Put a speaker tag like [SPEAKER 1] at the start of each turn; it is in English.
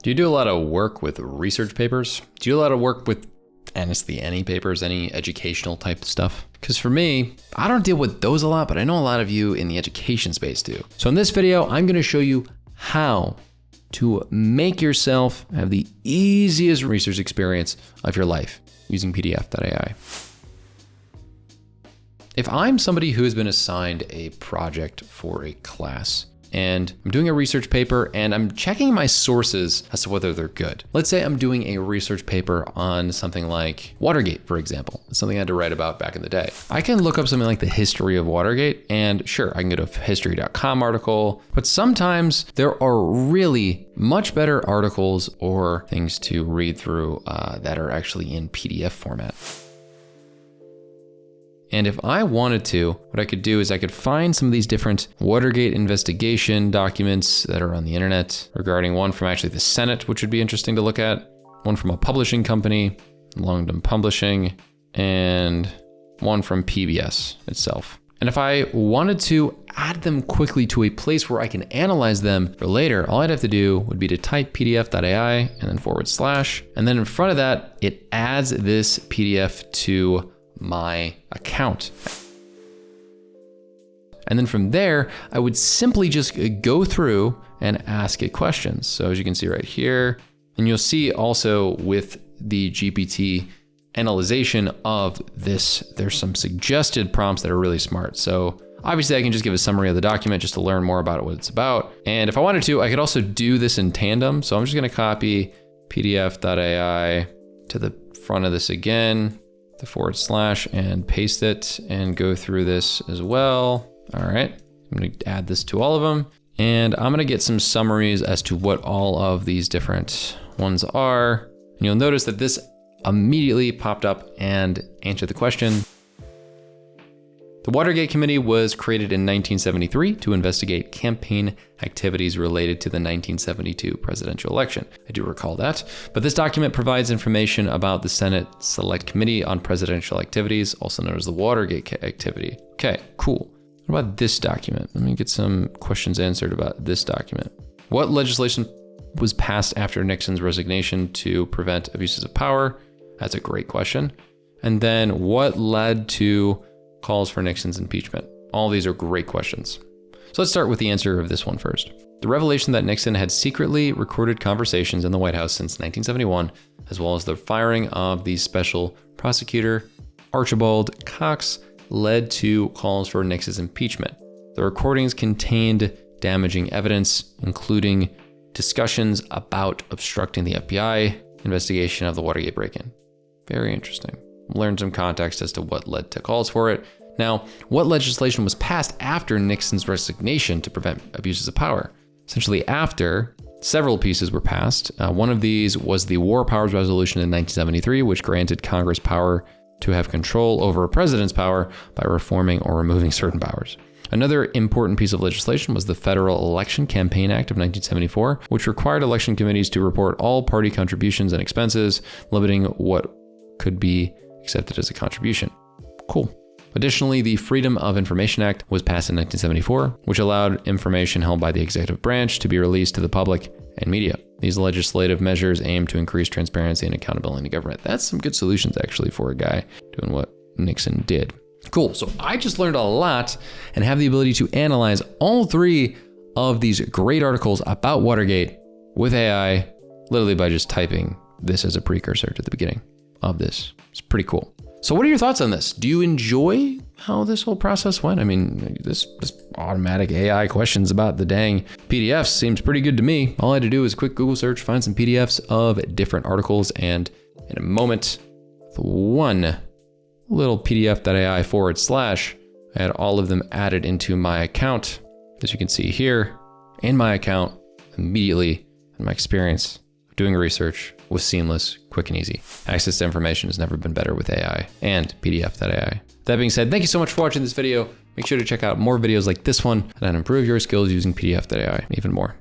[SPEAKER 1] Do you do a lot of work with research papers? Do you do a lot of work with honestly any papers, any educational type stuff? Because for me, I don't deal with those a lot, but I know a lot of you in the education space do. So in this video, I'm gonna show you how to make yourself have the easiest research experience of your life using PDF.AI. If I'm somebody who has been assigned a project for a class, and I'm doing a research paper and I'm checking my sources as to whether they're good. Let's say I'm doing a research paper on something like Watergate, for example. It's something I had to write about back in the day. I can look up something like the history of Watergate, and sure, I can go to a history.com article, but sometimes there are really much better articles or things to read through that are actually in PDF format. And if I wanted to, what I could do is I could find some of these different Watergate investigation documents that are on the internet regarding one from actually the Senate, which would be interesting to look at, one from a publishing company, Longdon Publishing, and one from PBS itself. And if I wanted to add them quickly to a place where I can analyze them for later, all I'd have to do would be to type PDF.AI and then /, and then in front of that, it adds this PDF to my account. And then from there, I would simply just go through and ask it questions. So as you can see right here, and you'll see also with the GPT analyzation of this, there's some suggested prompts that are really smart. So obviously I can just give a summary of the document just to learn more about what it's about. And if I wanted to, I could also do this in tandem. So I'm just gonna copy PDF.AI to the front of this again, the / and paste it and go through this as well. All right, I'm gonna add this to all of them. And I'm gonna get some summaries as to what all of these different ones are. And you'll notice that this immediately popped up and answered the question. The Watergate Committee was created in 1973 to investigate campaign activities related to the 1972 presidential election. I do recall that, but this document provides information about the Senate Select Committee on Presidential Activities, also known as the Watergate activity. Okay, cool. What about this document? Let me get some questions answered about this document. What legislation was passed after Nixon's resignation to prevent abuses of power? That's a great question. And then what led to calls for Nixon's impeachment? All these are great questions. So let's start with the answer of this one first. The revelation that Nixon had secretly recorded conversations in the White House since 1971, as well as the firing of the special prosecutor, Archibald Cox, led to calls for Nixon's impeachment. The recordings contained damaging evidence, including discussions about obstructing the FBI investigation of the Watergate break-in. Very interesting. Learn some context as to what led to calls for it. Now, what legislation was passed after Nixon's resignation to prevent abuses of power? Essentially after, several pieces were passed. One of these was the War Powers Resolution in 1973, which granted Congress power to have control over a president's power by reforming or removing certain powers. Another important piece of legislation was the Federal Election Campaign Act of 1974, which required election committees to report all party contributions and expenses, limiting what could be accepted as a contribution. Cool. Additionally, the Freedom of Information Act was passed in 1974, which allowed information held by the executive branch to be released to the public and media. These legislative measures aim to increase transparency and accountability in government. That's some good solutions actually for a guy doing what Nixon did. Cool, so I just learned a lot and have the ability to analyze all three of these great articles about Watergate with AI, literally by just typing this as a precursor to the beginning of this. It's pretty cool. So what are your thoughts on this? Do you enjoy how this whole process went? I mean, this automatic AI questions about the dang PDFs seems pretty good to me. All I had to do was a quick Google search, find some PDFs of different articles, and in a moment, with one little PDF.AI / I had all of them added into my account. As you can see here, in my account, immediately, in my experience of doing research was seamless, quick and easy. Access to information has never been better with AI and PDF.AI. That being said, thank you so much for watching this video. Make sure to check out more videos like this one and improve your skills using PDF.AI even more.